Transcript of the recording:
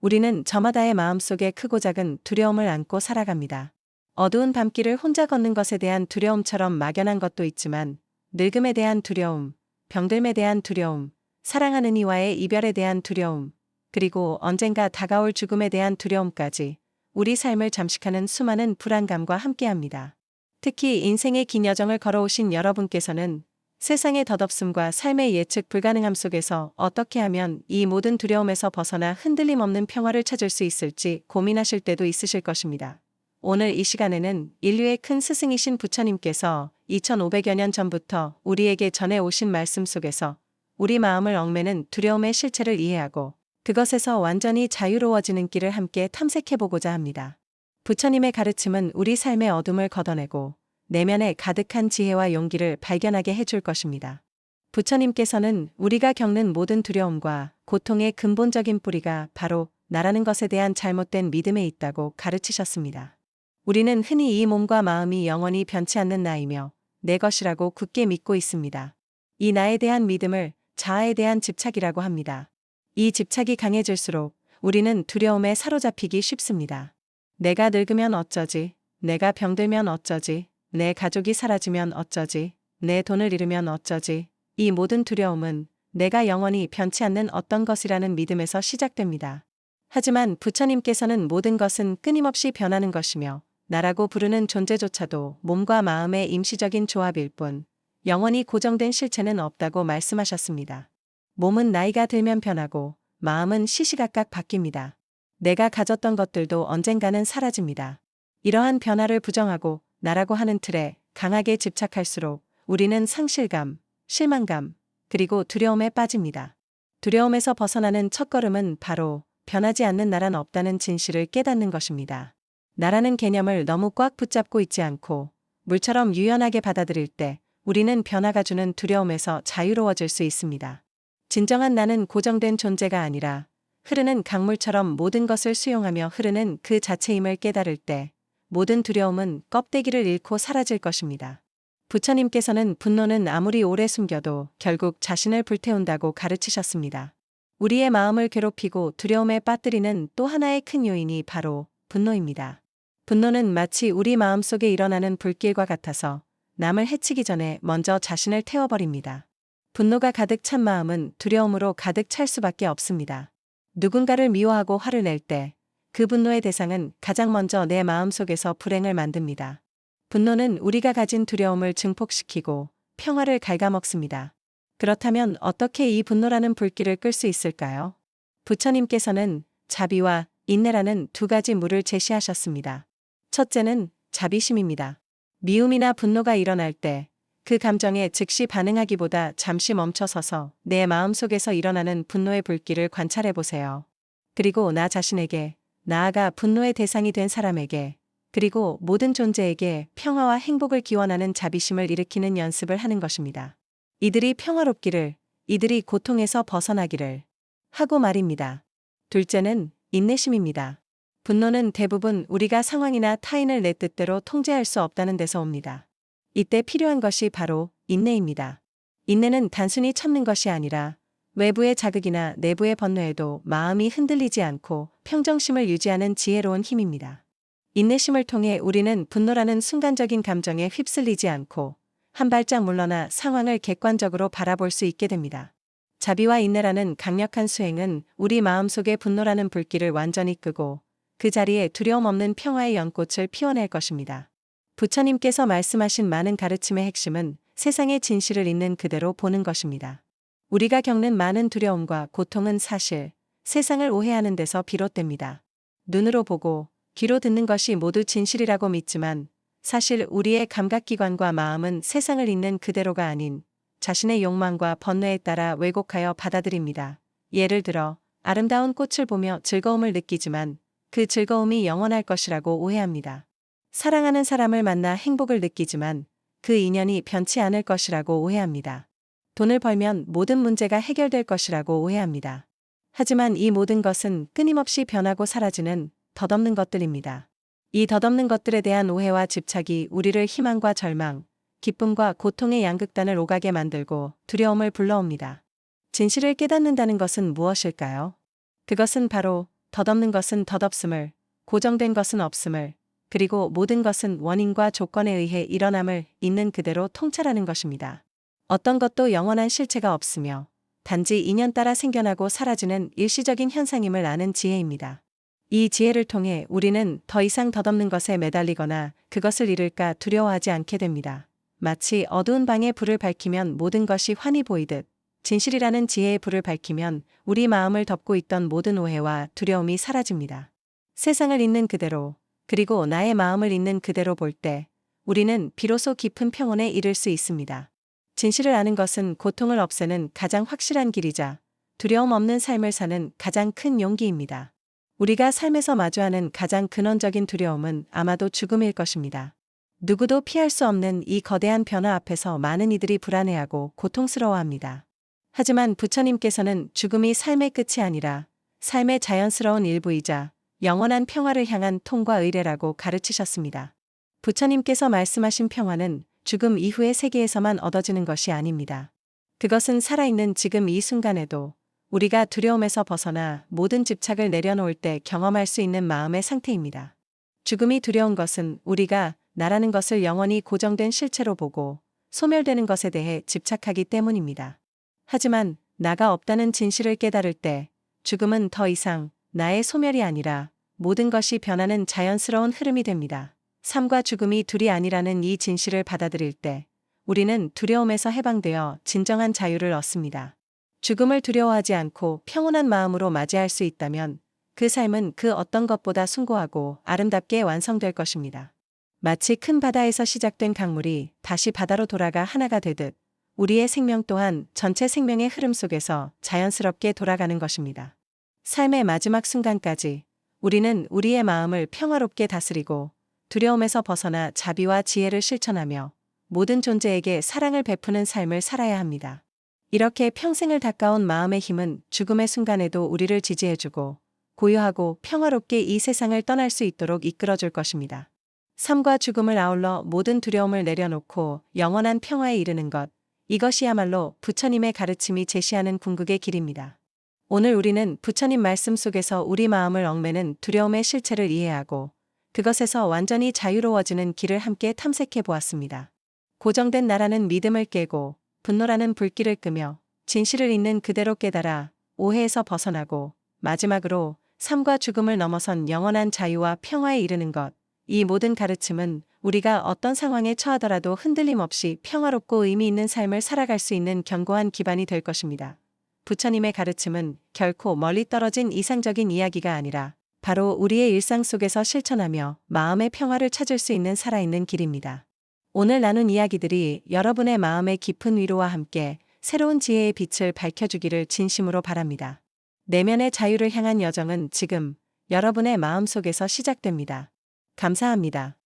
우리는 저마다의 마음속에 크고 작은 두려움을 안고 살아갑니다. 어두운 밤길을 혼자 걷는 것에 대한 두려움처럼 막연한 것도 있지만, 늙음에 대한 두려움, 병듦에 대한 두려움, 사랑하는 이와의 이별에 대한 두려움, 그리고 언젠가 다가올 죽음에 대한 두려움까지 우리 삶을 잠식하는 수많은 불안감과 함께합니다. 특히 인생의 긴 여정을 걸어오신 여러분께서는 세상의 덧없음과 삶의 예측 불가능함 속에서 어떻게 하면 이 모든 두려움에서 벗어나 흔들림 없는 평화를 찾을 수 있을지 고민하실 때도 있으실 것입니다. 오늘 이 시간에는 인류의 큰 스승이신 부처님께서 2500여 년 전부터 우리에게 전해오신 말씀 속에서 우리 마음을 얽매는 두려움의 실체를 이해하고 그것에서 완전히 자유로워지는 길을 함께 탐색해보고자 합니다. 부처님의 가르침은 우리 삶의 어둠을 걷어내고 내면에 가득한 지혜와 용기를 발견하게 해줄 것입니다. 부처님께서는 우리가 겪는 모든 두려움과 고통의 근본적인 뿌리가 바로 나라는 것에 대한 잘못된 믿음에 있다고 가르치셨습니다. 우리는 흔히 이 몸과 마음이 영원히 변치 않는 나이며 내 것이라고 굳게 믿고 있습니다. 이 나에 대한 믿음을 자아에 대한 집착이라고 합니다. 이 집착이 강해질수록 우리는 두려움에 사로잡히기 쉽습니다. 내가 늙으면 어쩌지? 내가 병들면 어쩌지? 내 가족이 사라지면 어쩌지? 내 돈을 잃으면 어쩌지? 이 모든 두려움은 내가 영원히 변치 않는 어떤 것이라는 믿음에서 시작됩니다. 하지만 부처님께서는 모든 것은 끊임없이 변하는 것이며 나라고 부르는 존재조차도 몸과 마음의 임시적인 조합일 뿐 영원히 고정된 실체는 없다고 말씀하셨습니다. 몸은 나이가 들면 변하고 마음은 시시각각 바뀝니다. 내가 가졌던 것들도 언젠가는 사라집니다. 이러한 변화를 부정하고 나라고 하는 틀에 강하게 집착할수록 우리는 상실감, 실망감, 그리고 두려움에 빠집니다. 두려움에서 벗어나는 첫걸음은 바로 변하지 않는 나란 없다는 진실을 깨닫는 것입니다. 나라는 개념을 너무 꽉 붙잡고 있지 않고 물처럼 유연하게 받아들일 때 우리는 변화가 주는 두려움에서 자유로워질 수 있습니다. 진정한 나는 고정된 존재가 아니라 흐르는 강물처럼 모든 것을 수용하며 흐르는 그 자체임을 깨달을 때 모든 두려움은 껍데기를 잃고 사라질 것입니다. 부처님께서는 분노는 아무리 오래 숨겨도 결국 자신을 불태운다고 가르치셨습니다. 우리의 마음을 괴롭히고 두려움에 빠뜨리는 또 하나의 큰 요인이 바로 분노입니다. 분노는 마치 우리 마음속에 일어나는 불길과 같아서 남을 해치기 전에 먼저 자신을 태워버립니다. 분노가 가득 찬 마음은 두려움으로 가득 찰 수밖에 없습니다. 누군가를 미워하고 화를 낼 때 그 분노의 대상은 가장 먼저 내 마음속에서 불행을 만듭니다. 분노는 우리가 가진 두려움을 증폭시키고 평화를 갉아먹습니다. 그렇다면 어떻게 이 분노라는 불길을 끌 수 있을까요? 부처님께서는 자비와 인내라는 두 가지 물을 제시하셨습니다. 첫째는 자비심입니다. 미움이나 분노가 일어날 때 그 감정에 즉시 반응하기보다 잠시 멈춰서서 내 마음속에서 일어나는 분노의 불길을 관찰해보세요. 그리고 나 자신에게, 나아가 분노의 대상이 된 사람에게, 그리고 모든 존재에게 평화와 행복을 기원하는 자비심을 일으키는 연습을 하는 것입니다. 이들이 평화롭기를, 이들이 고통에서 벗어나기를 하고 말입니다. 둘째는 인내심입니다. 분노는 대부분 우리가 상황이나 타인을 내 뜻대로 통제할 수 없다는 데서 옵니다. 이때 필요한 것이 바로 인내입니다. 인내는 단순히 참는 것이 아니라 외부의 자극이나 내부의 번뇌에도 마음이 흔들리지 않고 평정심을 유지하는 지혜로운 힘입니다. 인내심을 통해 우리는 분노라는 순간적인 감정에 휩쓸리지 않고 한 발짝 물러나 상황을 객관적으로 바라볼 수 있게 됩니다. 자비와 인내라는 강력한 수행은 우리 마음속의 분노라는 불길을 완전히 끄고 그 자리에 두려움 없는 평화의 연꽃을 피워낼 것입니다. 부처님께서 말씀하신 많은 가르침의 핵심은 세상의 진실을 있는 그대로 보는 것입니다. 우리가 겪는 많은 두려움과 고통은 사실 세상을 오해하는 데서 비롯됩니다. 눈으로 보고 귀로 듣는 것이 모두 진실이라고 믿지만 사실 우리의 감각기관과 마음은 세상을 있는 그대로가 아닌 자신의 욕망과 번뇌에 따라 왜곡하여 받아들입니다. 예를 들어 아름다운 꽃을 보며 즐거움을 느끼지만 그 즐거움이 영원할 것이라고 오해합니다. 사랑하는 사람을 만나 행복을 느끼지만 그 인연이 변치 않을 것이라고 오해합니다. 돈을 벌면 모든 문제가 해결될 것이라고 오해합니다. 하지만 이 모든 것은 끊임없이 변하고 사라지는 덧없는 것들입니다. 이 덧없는 것들에 대한 오해와 집착이 우리를 희망과 절망, 기쁨과 고통의 양극단을 오가게 만들고 두려움을 불러옵니다. 진실을 깨닫는다는 것은 무엇일까요? 그것은 바로 덧없는 것은 덧없음을, 고정된 것은 없음을, 그리고 모든 것은 원인과 조건에 의해 일어남을 있는 그대로 통찰하는 것입니다. 어떤 것도 영원한 실체가 없으며 단지 인연 따라 생겨나고 사라지는 일시적인 현상임을 아는 지혜입니다. 이 지혜를 통해 우리는 더 이상 덧없는 것에 매달리거나 그것을 잃을까 두려워하지 않게 됩니다. 마치 어두운 방에 불을 밝히면 모든 것이 환히 보이듯 진실이라는 지혜의 불을 밝히면 우리 마음을 덮고 있던 모든 오해와 두려움이 사라집니다. 세상을 있는 그대로, 그리고 나의 마음을 있는 그대로 볼 때 우리는 비로소 깊은 평온에 이를 수 있습니다. 진실을 아는 것은 고통을 없애는 가장 확실한 길이자 두려움 없는 삶을 사는 가장 큰 용기입니다. 우리가 삶에서 마주하는 가장 근원적인 두려움은 아마도 죽음일 것입니다. 누구도 피할 수 없는 이 거대한 변화 앞에서 많은 이들이 불안해하고 고통스러워합니다. 하지만 부처님께서는 죽음이 삶의 끝이 아니라 삶의 자연스러운 일부이자 영원한 평화를 향한 통과 의례라고 가르치셨습니다. 부처님께서 말씀하신 평화는 죽음 이후의 세계에서만 얻어지는 것이 아닙니다. 그것은 살아있는 지금 이 순간에도 우리가 두려움에서 벗어나 모든 집착을 내려놓을 때 경험할 수 있는 마음의 상태입니다. 죽음이 두려운 것은 우리가 나라는 것을 영원히 고정된 실체로 보고 소멸되는 것에 대해 집착하기 때문입니다. 하지만 나가 없다는 진실을 깨달을 때 죽음은 더 이상 나의 소멸이 아니라 모든 것이 변하는 자연스러운 흐름이 됩니다. 삶과 죽음이 둘이 아니라는 이 진실을 받아들일 때 우리는 두려움에서 해방되어 진정한 자유를 얻습니다. 죽음을 두려워하지 않고 평온한 마음으로 맞이할 수 있다면 그 삶은 그 어떤 것보다 숭고하고 아름답게 완성될 것입니다. 마치 큰 바다에서 시작된 강물이 다시 바다로 돌아가 하나가 되듯 우리의 생명 또한 전체 생명의 흐름 속에서 자연스럽게 돌아가는 것입니다. 삶의 마지막 순간까지 우리는 우리의 마음을 평화롭게 다스리고 두려움에서 벗어나 자비와 지혜를 실천하며 모든 존재에게 사랑을 베푸는 삶을 살아야 합니다. 이렇게 평생을 닦아온 마음의 힘은 죽음의 순간에도 우리를 지지해주고 고요하고 평화롭게 이 세상을 떠날 수 있도록 이끌어줄 것입니다. 삶과 죽음을 아울러 모든 두려움을 내려놓고 영원한 평화에 이르는 것, 이것이야말로 부처님의 가르침이 제시하는 궁극의 길입니다. 오늘 우리는 부처님 말씀 속에서 우리 마음을 얽매는 두려움의 실체를 이해하고 그것에서 완전히 자유로워지는 길을 함께 탐색해 보았습니다. 고정된 나라는 믿음을 깨고 분노라는 불길을 끄며 진실을 있는 그대로 깨달아 오해에서 벗어나고 마지막으로 삶과 죽음을 넘어선 영원한 자유와 평화에 이르는 것, 이 모든 가르침은 우리가 어떤 상황에 처하더라도 흔들림 없이 평화롭고 의미 있는 삶을 살아갈 수 있는 견고한 기반이 될 것입니다. 부처님의 가르침은 결코 멀리 떨어진 이상적인 이야기가 아니라 바로 우리의 일상 속에서 실천하며 마음의 평화를 찾을 수 있는 살아있는 길입니다. 오늘 나눈 이야기들이 여러분의 마음의 깊은 위로와 함께 새로운 지혜의 빛을 밝혀주기를 진심으로 바랍니다. 내면의 자유를 향한 여정은 지금 여러분의 마음 속에서 시작됩니다. 감사합니다.